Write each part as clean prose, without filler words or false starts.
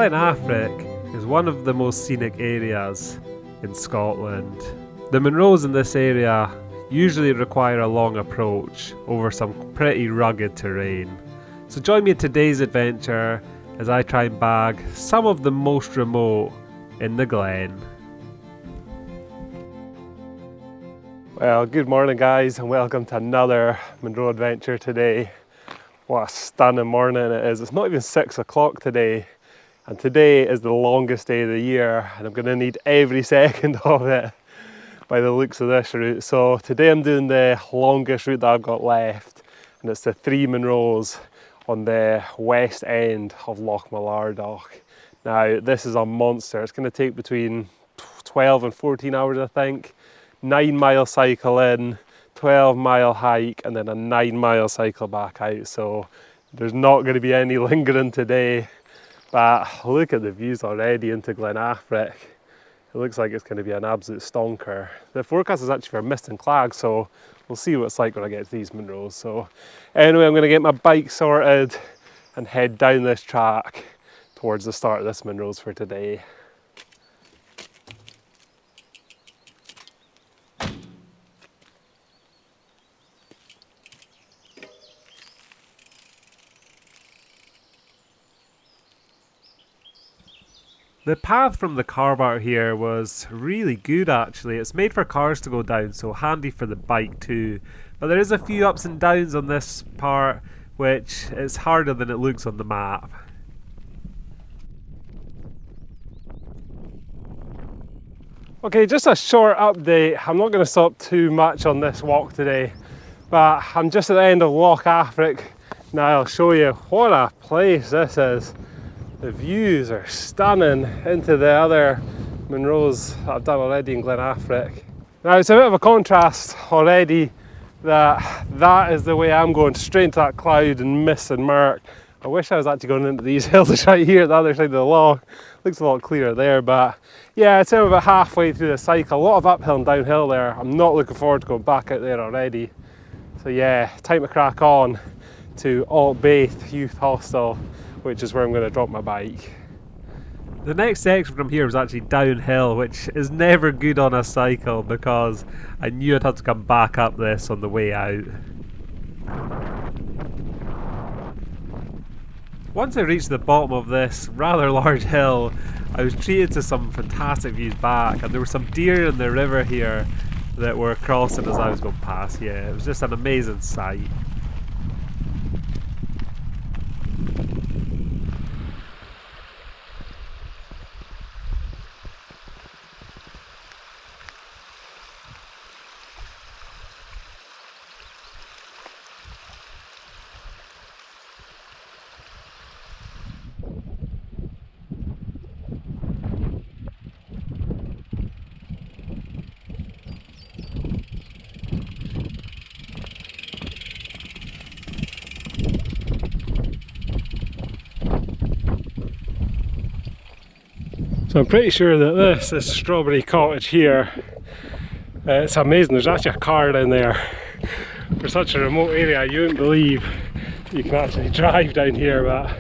Glen Affric is one of the most scenic areas in Scotland. The Munros in this area usually require a long approach over some pretty rugged terrain. So join me in today's adventure as I try and bag some of the most remote in the Glen. Well, good morning guys, and welcome to another Munro adventure today. What a stunning morning it is. It's not even 6 o'clock today, and today is the longest day of the year, and I'm going to need every second of it by the looks of this route. So today I'm doing the longest route that I've got left, and it's the 3 Munros on the west end of Loch Mullach. Now this is a monster. It's going to take between 12 and 14 hours, I think. 9-mile cycle in, 12-mile hike, and then a 9-mile cycle back out. So there's not going to be any lingering today, but look at the views already into Glen Affric. It looks like it's going to be an absolute stonker. The forecast is actually for mist and clag, so we'll see what it's like when I get to these Munros. So anyway, I'm going to get my bike sorted and head down this track towards the start of this Munros for today. The path from the car bar here was really good actually. It's made for cars to go down, so handy for the bike too. But there is a few ups and downs on this part, which is harder than it looks on the map. Okay, just a short update. I'm not going to stop too much on this walk today, but I'm just at the end of Loch Affric. Now I'll show you what a place this is. The views are stunning into the other Munros that I've done already in Glen Affric. Now it's a bit of a contrast already that is the way I'm going, straight into that cloud and mist and murk. I wish I was actually going into these hills right here at the other side of the loch. Looks a lot clearer there, but yeah, it's about halfway through the cycle. A lot of uphill and downhill there. I'm not looking forward to going back out there already. So yeah, time to crack on to Alltbeithe Hostel, which is where I'm going to drop my bike. The next section from here was actually downhill, which is never good on a cycle because I knew I'd have to come back up this on the way out. Once I reached the bottom of this rather large hill, I was treated to some fantastic views back, and there were some deer in the river here that were crossing as I was going past. Yeah, it was just an amazing sight. So I'm pretty sure that this is Strawberry Cottage here. It's amazing, there's actually a car down there. For such a remote area, you wouldn't believe you can actually drive down here, but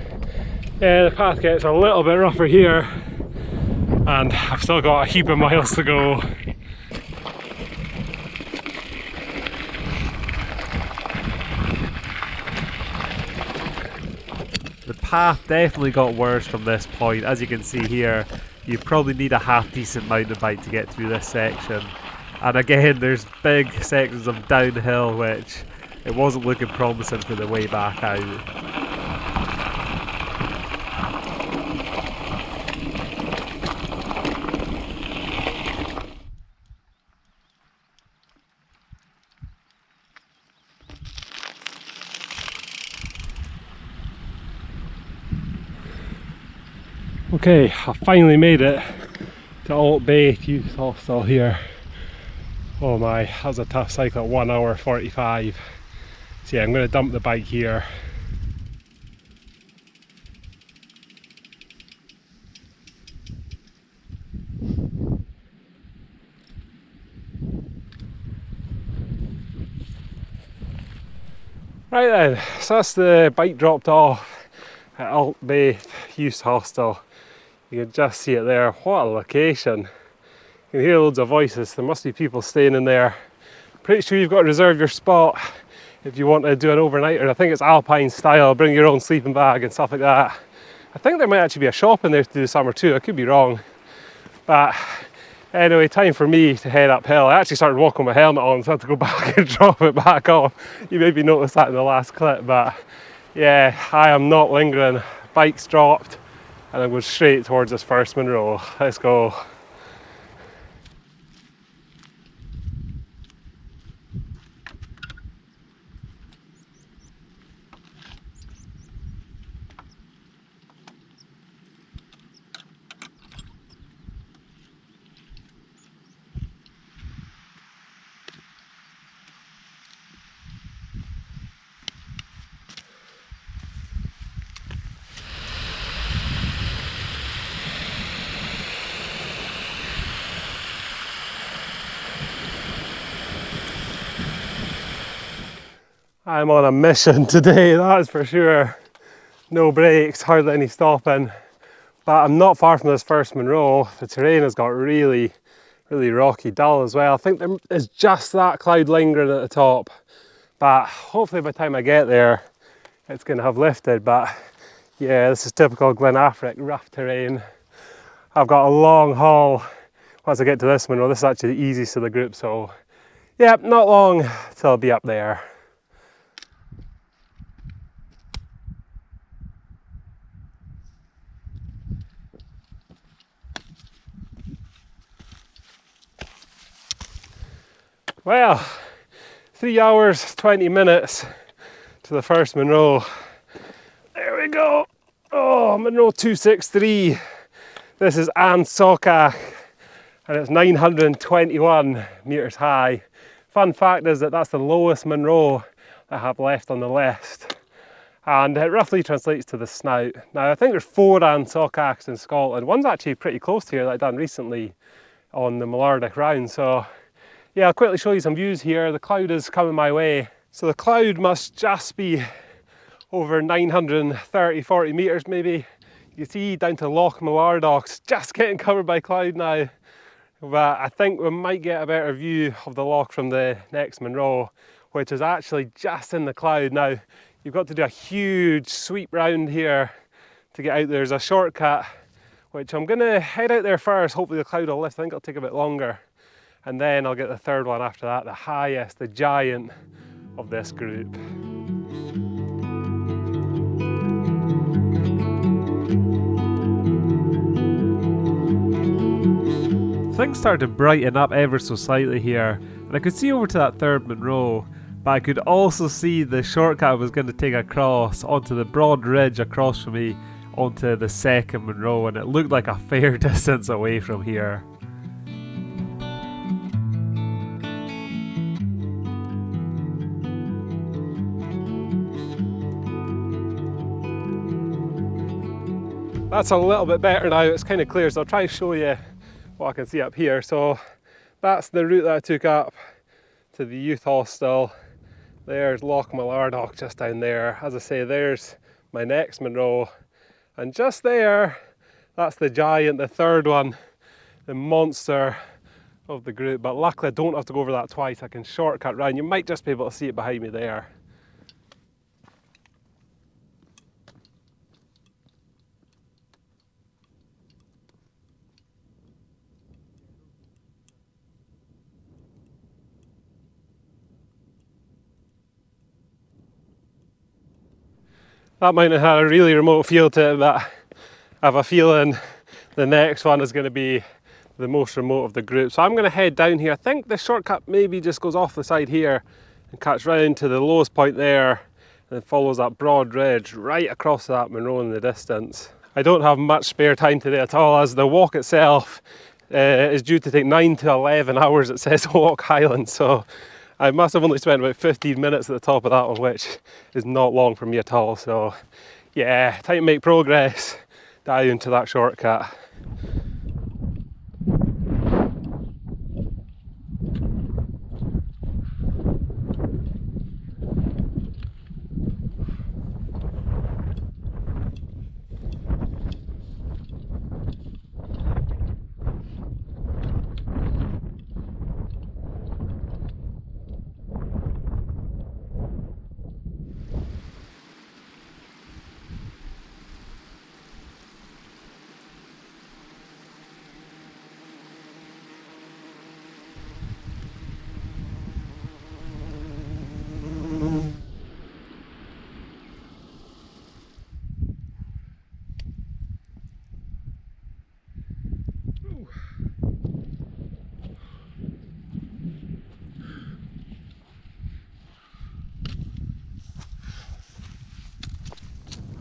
yeah, the path gets a little bit rougher here, and I've still got a heap of miles to go. The path definitely got worse from this point. As you can see here, you probably need a half decent mountain bike to get through this section. And again, there's big sections of downhill, which it wasn't looking promising for the way back out. Okay, I finally made it to Alltbeithe Hostel here. Oh my, that was a tough cycle at 1 hour 45. So yeah, I'm going to dump the bike here. Right then, so that's the bike dropped off at Alltbeithe Hostel. You can just see it there. What a location. You can hear loads of voices. There must be people staying in there. Pretty sure you've got to reserve your spot if you want to do an overnighter. I think it's Alpine style, bring your own sleeping bag and stuff like that. I think there might actually be a shop in there to do the summer too. I could be wrong. But anyway, time for me to head uphill. I actually started walking with my helmet on, so I had to go back and drop it back off. You maybe noticed that in the last clip, but yeah, I am not lingering. Bike's dropped and I'm going straight towards this first Munro. Let's go. I'm on a mission today, that is for sure. No brakes, hardly any stopping. But I'm not far from this first Munro. The terrain has got really rocky, dull as well. I think there is just that cloud lingering at the top. But hopefully by the time I get there, it's going to have lifted. But yeah, this is typical Glen Affric, rough terrain. I've got a long haul once I get to this Munro. This is actually the easiest of the group, so yeah, not long till I'll be up there. Well, 3 hours, 20 minutes to the first Munro. There we go. Oh, Munro 263. This is Socach and it's 921 metres high. Fun fact is that that's the lowest Munro I have left on the list. And it roughly translates to the snout. Now I think there's 4 Socachs in Scotland. One's actually pretty close to here that I've done recently on the Mullach round. So yeah, I'll quickly show you some views here. The cloud is coming my way. So the cloud must just be over 930-40 metres maybe. You see down to Loch Mullach, just getting covered by cloud now. But I think we might get a better view of the loch from the next Munro, which is actually just in the cloud. Now, you've got to do a huge sweep round here to get out. There's a shortcut, which I'm gonna head out there first. Hopefully the cloud will lift. I think it'll take a bit longer. And then I'll get the third one after that, the highest, the giant of this group. Things started to brighten up ever so slightly here, and I could see over to that third Munro, but I could also see the shortcut I was going to take across onto the broad ridge across from me onto the second Munro, and it looked like a fair distance away from here. That's a little bit better now, it's kind of clear, so I'll try and show you what I can see up here. So that's the route that I took up to the youth hostel. There's Loch Mullach just down there. As I say, there's my next Munro. And just there, that's the giant, the third one, the monster of the group. But luckily I don't have to go over that twice. I can shortcut round. You might just be able to see it behind me there. That might have had a really remote feel to it, but I have a feeling the next one is going to be the most remote of the group. So I'm going to head down here. I think the shortcut maybe just goes off the side here and cuts round to the lowest point there and then follows that broad ridge right across that Munro in the distance. I don't have much spare time today at all, as the walk itself is due to take 9 to 11 hours, it says, Walk Highland. So I must have only spent about 15 minutes at the top of that one, which is not long for me at all. So yeah, time to make progress down to that shortcut.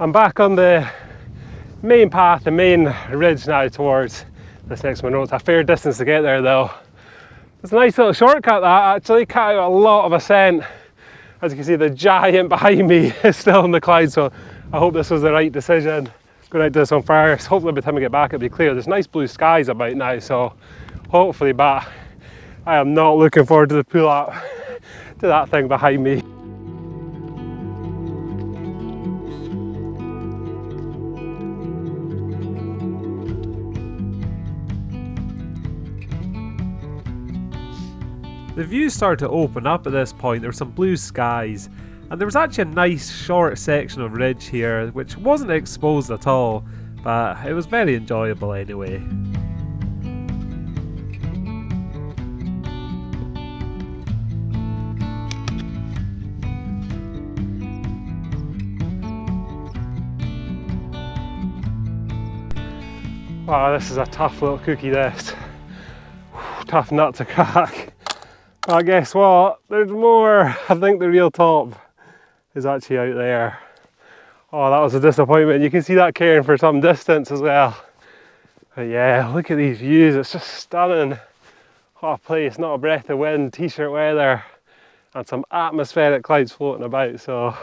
I'm back on the main path, the main ridge now towards this next Munro. It's a fair distance to get there though. It's a nice little shortcut that actually, cut out a lot of ascent. As you can see, the giant behind me is still in the clouds, so I hope this was the right decision. Going out to this one first. Hopefully by the time I get back it'll be clear. There's nice blue skies about now, so hopefully, but I am not looking forward to the pull up to that thing behind me. The views started to open up at this point. There were some blue skies, and there was actually a nice short section of ridge here which wasn't exposed at all, but it was very enjoyable anyway. Wow, this is a tough little cookie, this. Tough nut to crack. But guess what? There's more. I think the real top is actually out there. Oh, that was a disappointment. You can see that cairn for some distance as well. But yeah, look at these views. It's just stunning. What a place. Not a breath of wind, t-shirt weather, and some atmospheric clouds floating about. So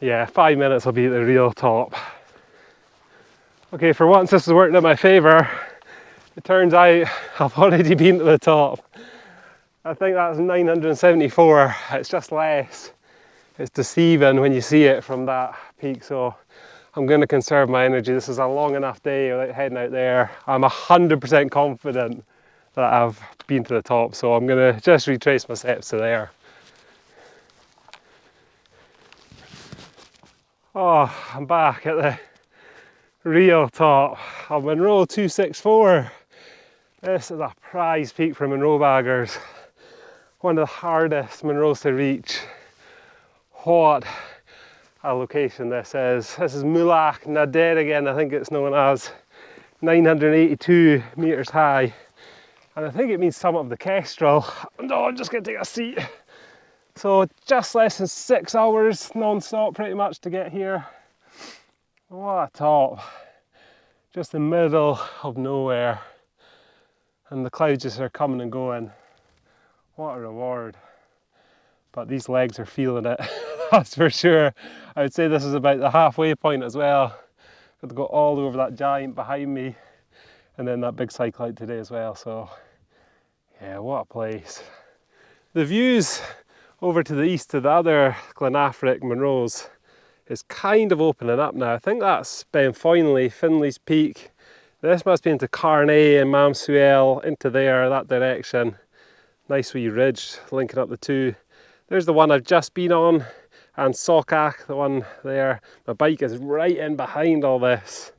yeah, 5 minutes will be at the real top. Okay, for once this is working in my favour. It turns out I've already been to the top. I think that's 974, it's just less. It's deceiving when you see it from that peak, so I'm going to conserve my energy. This is a long enough day without heading out there. I'm 100% confident that I've been to the top, so I'm going to just retrace my steps to there. Oh, I'm back at the real top of Munro 264. This is a prize peak for Munro baggers. One of the hardest Munros to reach. What a location this is. This is Mullach na Dheiragain, I think it's known as. 982 metres high. And I think it means summit of the Kestrel. No, I'm just going to take a seat. So just less than 6 hours non-stop pretty much to get here. What a top. Just the middle of nowhere. And the clouds just are coming and going. What a reward. But these legs are feeling it, that's for sure. I would say this is about the halfway point as well. Got to go all over that giant behind me, and then that big cycle out today as well. So yeah, what a place. The views over to the east to the other Glen Affric Munros is kind of opening up now. I think that's been finally Finley's Peak. This must be into Carney and Mamsuel, into there, that direction. Nice wee ridge linking up the two. There's the one I've just been on, and Socach, the one there. My bike is right in behind all this.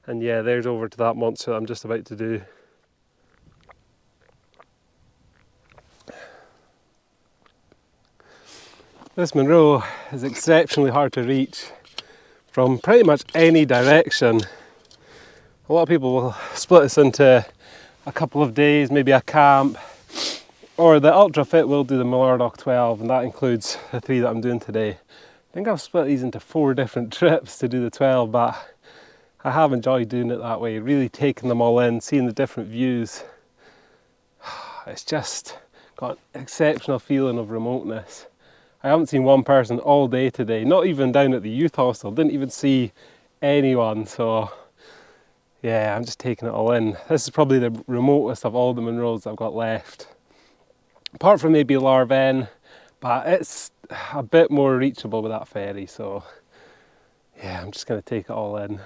And yeah, there's over to that monster that I'm just about to do. This Munro is exceptionally hard to reach from pretty much any direction. A lot of people will split this into a couple of days, maybe a camp. Or the ultra fit will do the Mullach 12, and that includes the 3 that I'm doing today. I think I've split these into 4 different trips to do the 12, but I have enjoyed doing it that way, really taking them all in, seeing the different views. It's just got an exceptional feeling of remoteness. I haven't seen one person all day today, not even down at the youth hostel, didn't even see anyone, so yeah, I'm just taking it all in. This is probably the remotest of all the Munros I've got left. Apart from maybe Dheiragain, but it's a bit more reachable with that ferry, so yeah, I'm just going to take it all in.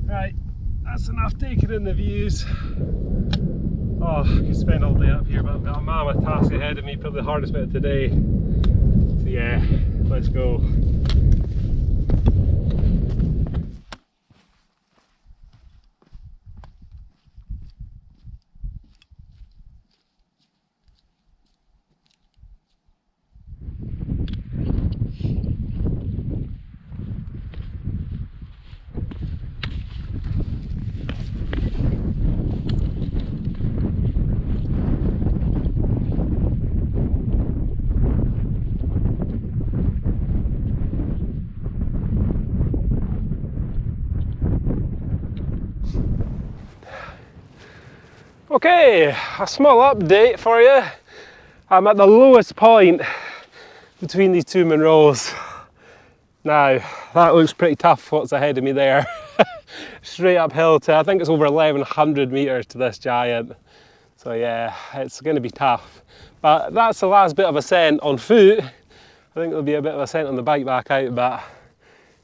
Right, that's enough taking in the views. Oh, I could spend all day up here, but I've got a mammoth task ahead of me, probably the hardest bit of today. So yeah, let's go. Okay, a small update for you. I'm at the lowest point between these two Munros. Now, that looks pretty tough what's ahead of me there. Straight uphill to, I think it's over 1100 metres to this giant. So yeah, it's going to be tough. But that's the last bit of ascent on foot. I think there'll be a bit of ascent on the bike back out, but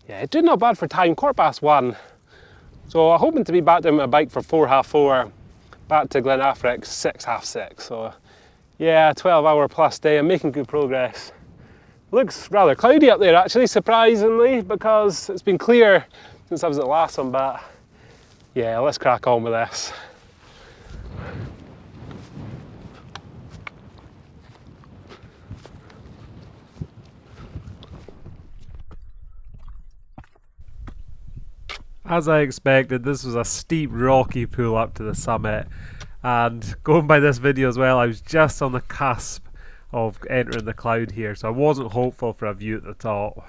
yeah, it did not bad for time, 1:15. So I'm hoping to be back down my bike for 4:30, back to Glen Affric 6:30. So yeah, 12-hour plus day. I'm making good progress. Looks rather cloudy up there actually, surprisingly, because it's been clear since I was at the last one, but yeah, let's crack on with this. As I expected, this was a steep, rocky pull up to the summit, and going by this video as well, I was just on the cusp of entering the cloud here, so I wasn't hopeful for a view at the top.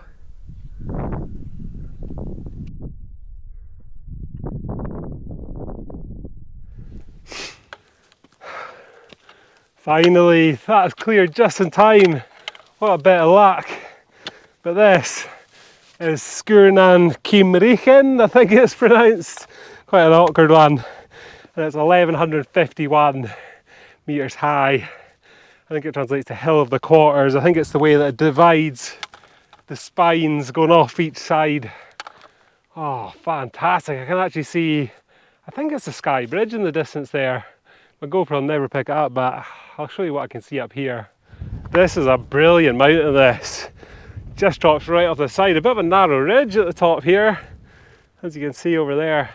Finally, that's cleared just in time. What a bit of luck. But this is Sgùrr Ceathreamhnan, I think it's pronounced. Quite an awkward one. And it's 1151 metres high. I think it translates to hill of the quarters. I think it's the way that it divides the spines going off each side. Oh, fantastic. I can actually see, I think it's the Sky Bridge in the distance there. My GoPro will never pick it up, but I'll show you what I can see up here. This is a brilliant mountain, this. Just drops right off the side. A bit of a narrow ridge at the top here, as you can see over there.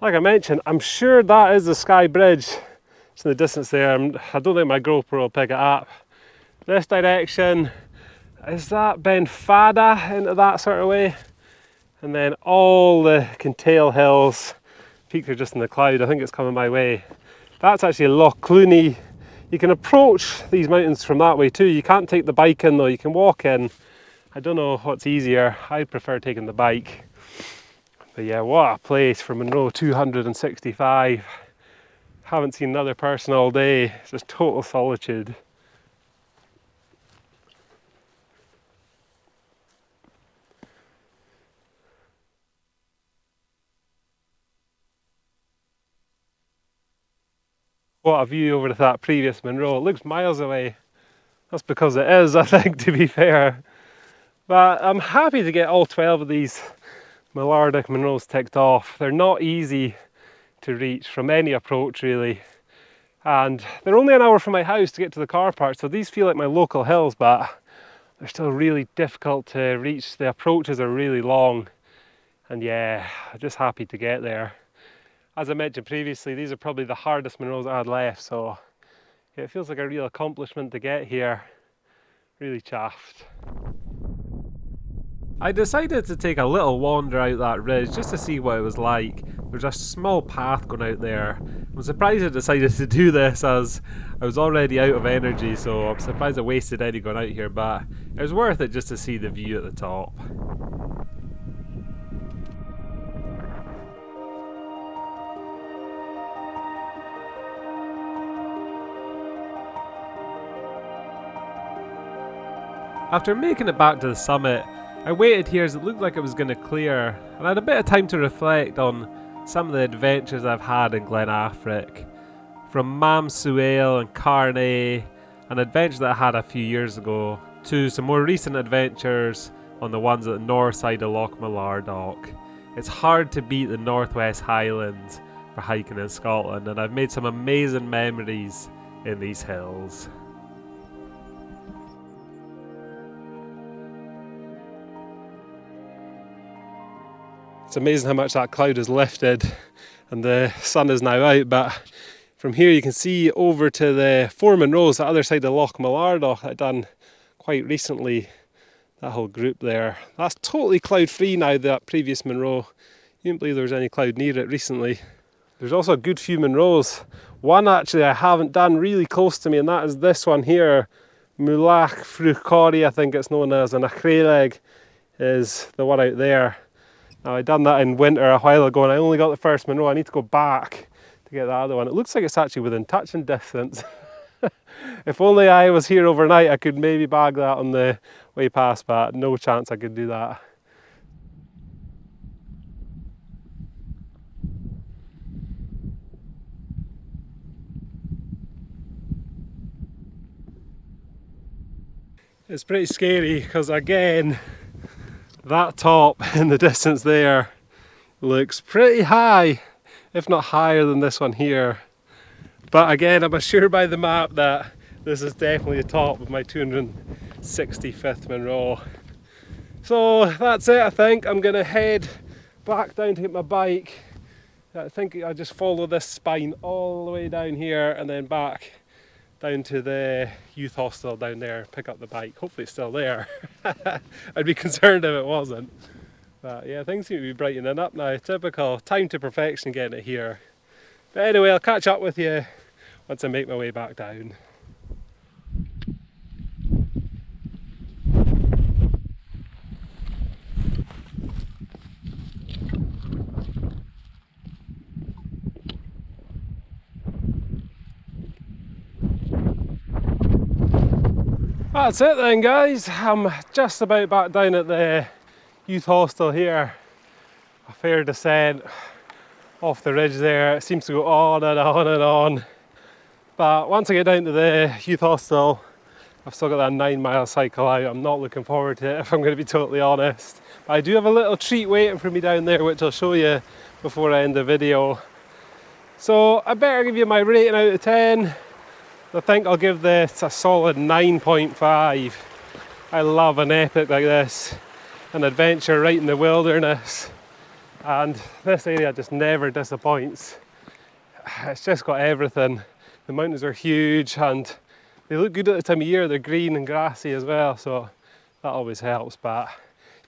Like I mentioned, I'm sure that is the Sky Bridge. It's in the distance there. I don't think my GoPro will pick it up. This direction, is that Ben Fada into that sort of way? And then all the Kintail hills, peaks are just in the cloud. I think it's coming my way. That's actually Loch Clooney. You can approach these mountains from that way too. You can't take the bike in though, you can walk in. I don't know what's easier. I prefer taking the bike. But yeah, what a place for Munro 265. Haven't seen another person all day. It's just total solitude. What a view over to that previous Munro. It looks miles away. That's because it is, I think, to be fair. But I'm happy to get all 12 of these Mullardic Munros ticked off. They're not easy to reach from any approach really. And they're only an hour from my house to get to the car park, so these feel like my local hills, but they're still really difficult to reach. The approaches are really long. And yeah, I'm just happy to get there. As I mentioned previously, these are probably the hardest Munros I had left, so yeah, it feels like a real accomplishment to get here. Really chuffed. I decided to take a little wander out that ridge just to see what it was like. There's a small path going out there. I'm surprised I decided to do this as I was already out of energy, so I'm surprised I wasted any going out here, but it was worth it just to see the view at the top. After making it back to the summit, I waited here as it looked like it was going to clear, and I had a bit of time to reflect on some of the adventures I've had in Glen Affric. From Mam Suail and Carney, an adventure that I had a few years ago, to some more recent adventures on the ones at the north side of Loch Mullardoch. It's hard to beat the Northwest Highlands for hiking in Scotland, and I've made some amazing memories in these hills. It's amazing how much that cloud has lifted and the sun is now out, but from here you can see over to the four Munros, the other side of Loch Mullardoch that I've done quite recently, that whole group there. That's totally cloud free now, that previous Munro. You didn't believe there was any cloud near it recently. There's also a good few Munros. One actually I haven't done really close to me, and that is this one here, Mullach Fruchori, I think it's known as, and Achreleg is the one out there. Now I done that in winter a while ago and I only got the first Munro. I need to go back to get the other one. It looks like it's actually within touching distance. If only I was here overnight, I could maybe bag that on the way past, but no chance I could do that. It's pretty scary because again, that top in the distance there looks pretty high, if not higher than this one here. But again, I'm assured by the map that this is definitely the top of my 265th Munro. So that's it, I think. I'm gonna head back down to get my bike. I think I'll just follow this spine all the way down here and then back down to the youth hostel down there, pick up the bike. Hopefully it's still there. I'd be concerned if it wasn't. But yeah, things seem to be brightening up now. Typical time to perfection getting it here. But anyway, I'll catch up with you once I make my way back down. That's it then, guys. I'm just about back down at the youth hostel here. A fair descent off the ridge there. It seems to go on and on and on. But once I get down to the youth hostel, I've still got that 9-mile cycle out. I'm not looking forward to it, if I'm going to be totally honest. But I do have a little treat waiting for me down there, which I'll show you before I end the video. So I better give you my rating out of 10. I think I'll give this a solid 9.5. I love an epic like this, an adventure right in the wilderness, and this area just never disappoints. It's just got everything. The mountains are huge and they look good at the time of year. They're green and grassy as well, so that always helps. But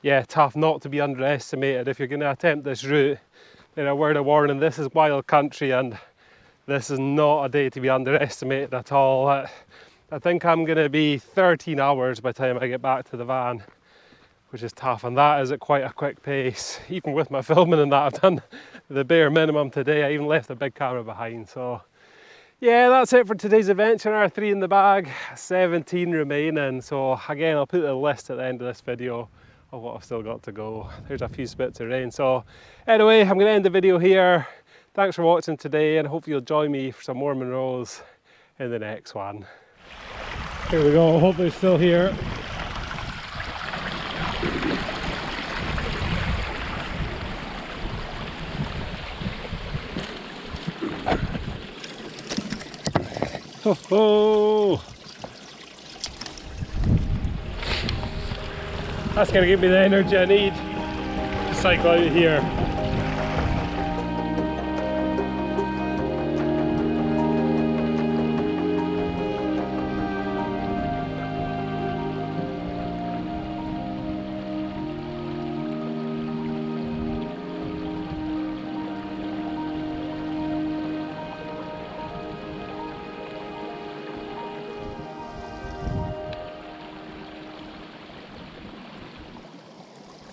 yeah, tough not to be underestimated. If you're going to attempt this route, then a word of warning, this is wild country and this is not a day to be underestimated at all. I think I'm going to be 13 hours by the time I get back to the van, which is tough, and that is at quite a quick pace. Even with my filming and that, I've done the bare minimum today. I even left the big camera behind. So yeah, that's it for today's adventure. 3 in the bag, 17 remaining. So again, I'll put the list at the end of this video of what I've still got to go. There's a few spits of rain. So anyway, I'm going to end the video here. Thanks for watching today, and I hope you'll join me for some more Munros in the next one. Here we go, I hope they're still here. Ho ho! That's going to give me the energy I need to cycle out of here.